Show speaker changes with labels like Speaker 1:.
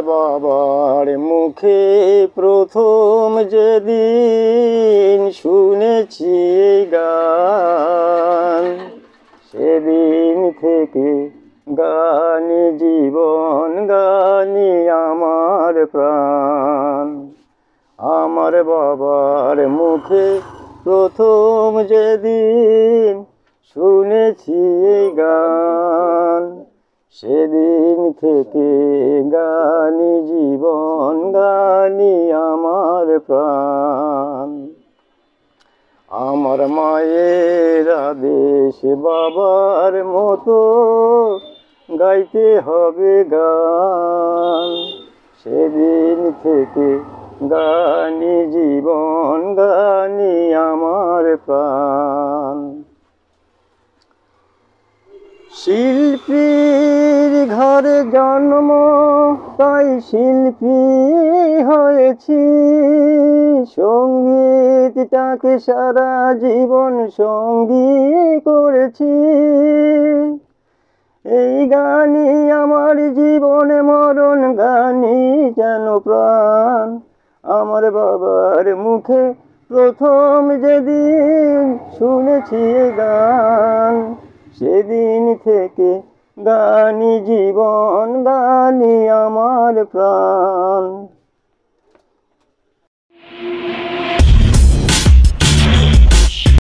Speaker 1: বাবার মুখে প্রথম যেদিন শুনেছি এই গান, সেদিন থেকে গানি জীবন, গানি আমার প্রাণ। আমার বাবার মুখে প্রথম যেদিন শুনেছি এই গান, সেদিন থেকে গানি জীবন, গানি আমার প্রাণ। আমার মায়ের আদেশ বাবার মতো গাইতে হবে গান, সেদিন থেকে গানি জীবন, গানি আমার প্রাণ। শিল্পীর ঘরে জন্ম, তাই শিল্পী হয়েছি, সঙ্গীতটাকে সারা জীবন সঙ্গী করেছি। এই গানই আমার জীবনে মরণ, গানই যেন প্রাণ। আমার বাবার মুখে প্রথম যেদিন শুনেছি গান, সেদিন থেকে গানি জীবন, গানি আমার প্রাণ।